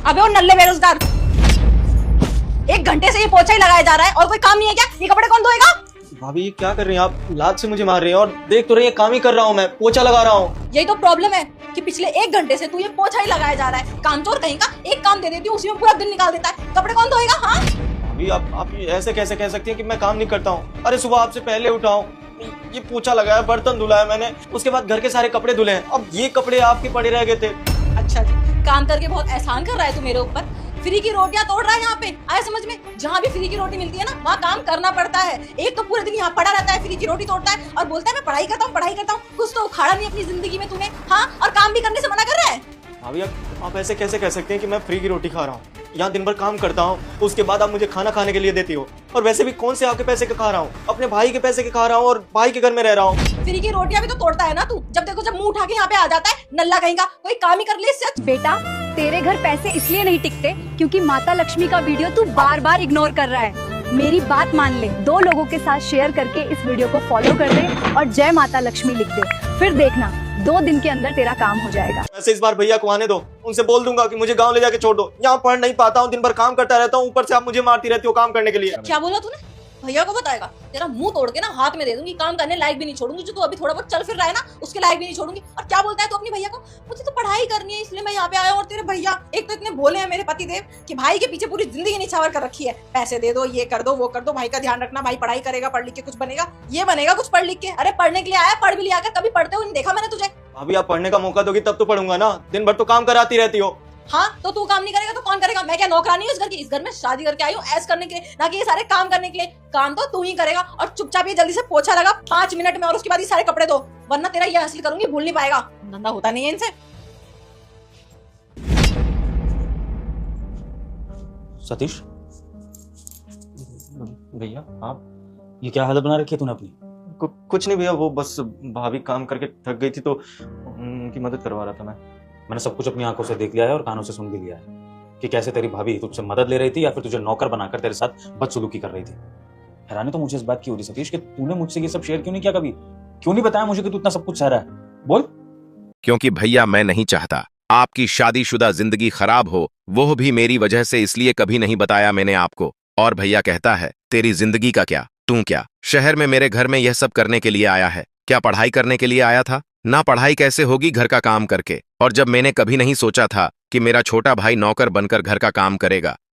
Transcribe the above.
अबे वो नल्ले बेरोजगार, 1 घंटे से ये पोछा ही लगाया जा रहा है और कोई काम नहीं है क्या? ये कपड़े कौन धोएगा? भाभी ये क्या कर रही हैं आप? लात से मुझे मार रही हैं और देख तो रही है काम ही कर रहा हूँ, मैं पोछा लगा रहा हूँ। यही तो प्रॉब्लम है कि पिछले 1 घंटे से तू ये पोछा ही लगाया जा रहा है। कामचोर कहीं का, एक काम दे देती हूँ उसी में पूरा दिन निकाल देता है। कपड़े कौन धोएगा? हाँ भाभी आप ऐसे कैसे कह सकती हैं कि मैं काम नहीं करता हूँ? अरे सुबह आपसे पहले उठा हूँ, ये पोछा लगाया, बर्तन धुलाया मैंने, उसके बाद घर के सारे कपड़े धुले हैं, अब ये कपड़े आपके पड़े रह गए थे। अच्छा जी, काम करके बहुत एहसान कर रहा है तू मेरे ऊपर। फ्री की रोटियां तोड़ रहा है यहाँ पे, आए समझ में? जहाँ भी फ्री की रोटी मिलती है ना वहाँ काम करना पड़ता है। एक तो पूरे दिन यहाँ पड़ा रहता है, फ्री की रोटी तोड़ता है और बोलता है मैं पढ़ाई करता हूँ। कुछ तो उखाड़ा नहीं अपनी जिंदगी में तूने, हाँ? और काम भी करने से मना कर रहा है। भाभी आप ऐसे कैसे कह सकते हैं कि मैं फ्री की रोटी खा रहा हूँ? यहाँ दिन भर काम करता हूँ, उसके बाद आप मुझे खाना खाने के लिए देती हो। और वैसे भी कौन से आपके पैसे के खा रहा हूँ? अपने भाई के पैसे के खा रहा हूँ और भाई के घर में रह रहा हूँ। फ्री की रोटियां भी तो तोड़ता है ना तू, जब देखो जब मुंह उठा के यहाँ पे आ जाता है। नल्ला कहीं का, कोई काम ही कर ले इससे। बेटा तेरे घर पैसे इसलिए नहीं टिकते क्योंकि माता लक्ष्मी का वीडियो तू बार बार इग्नोर कर रहा है। मेरी बात मान ले, 2 लोगों के साथ शेयर करके इस वीडियो को फॉलो कर दे और जय माता लक्ष्मी लिख दे, फिर देखना 2 दिन के अंदर तेरा काम हो जाएगा। वैसे इस बार भैया को आने दो, उनसे बोल दूंगा कि मुझे गांव ले जाके छोड़ दो। यहाँ पढ़ नहीं पाता हूँ, दिन भर काम करता रहता हूँ, ऊपर से आप मुझे मारती रहती हो काम करने के लिए। क्या बोला तूने? भैया को बताएगा? तेरा मुंह तोड़ के ना हाथ में दे दूंगी, काम करने लायक भी नहीं छोड़ूंगी। जो तू अभी थोड़ा बहुत चल फिर रहा है ना, उसके लायक भी नहीं छोड़ूंगी। और क्या बोलता है तू अपनी भैया को? मुझे तो पढ़ाई करनी है इसलिए मैं यहाँ पे आया। और तेरे भैया एक तो इतने भोले हैं मेरे पति देव कि भाई के पीछे पूरी जिंदगी निछावर कर रखी है। पैसे दे दो, ये कर दो, वो कर दो, भाई का ध्यान रखना, भाई पढ़ाई करेगा, पढ़ लिख के कुछ बनेगा, ये बनेगा कुछ पढ़ लिख के। अरे पढ़ने के लिए आया, पढ़ भी लिया कर, कभी पढ़ते हुए नहीं देखा मैंने तुझे। अभी आप पढ़ने का मौका दोगी तब तो पढ़ूंगा ना, दिन भर तो काम कराती रहती हो। हाँ तो तू काम नहीं करेगा तो कौन करेगा? मैं क्या नौकरानी हूँ इस घर की? इस घर में शादी करके आई हूँ ऐश करने के लिए, ना कि ये सारे काम करने के लिए। काम तो तू ही करेगा और चुपचाप ये जल्दी से पोछा लगा 5 मिनट में, और उसके बाद ये सारे कपड़े धो, वरना तेरा ये हासिल करूंगी, भूल नहीं पाएगा। धंधा होता नहीं है इनसे। सतीश, भैया आप ये क्या हालत बना रखी है तूने अपनी? कुछ नहीं भैया, वो बस भाभी काम करके थक गई थी तो उनकी मदद करवा रहा था मैं। मैंने सब कुछ अपनी आंखों से देख लिया है और कानों से सुन भी लिया है कि कैसे तेरी भाभी तुझसे मदद ले रही थी या फिर तुझे नौकर बनाकर तेरे साथ बदसलूकी कर रही थी। हैरानी तो मुझे इस बात की हो रही सतीश कि तूने मुझसे ये सब शेयर क्यों नहीं किया कभी? क्यों नहीं बताया मुझे कि तू इतना सब कुछ सह रहा है? बोल। क्योंकि भैया मैं नहीं चाहता आपकी शादीशुदा जिंदगी खराब हो, वो भी मेरी वजह से, इसलिए कभी नहीं बताया मैंने आपको। और भैया कहता है तेरी जिंदगी का क्या, तू क्या शहर में मेरे घर में यह सब करने के लिए आया है? क्या पढ़ाई करने के लिए आया था? ना पढ़ाई कैसे होगी घर का काम करके। और जब मैंने कभी नहीं सोचा था कि मेरा छोटा भाई नौकर बनकर घर का काम करेगा,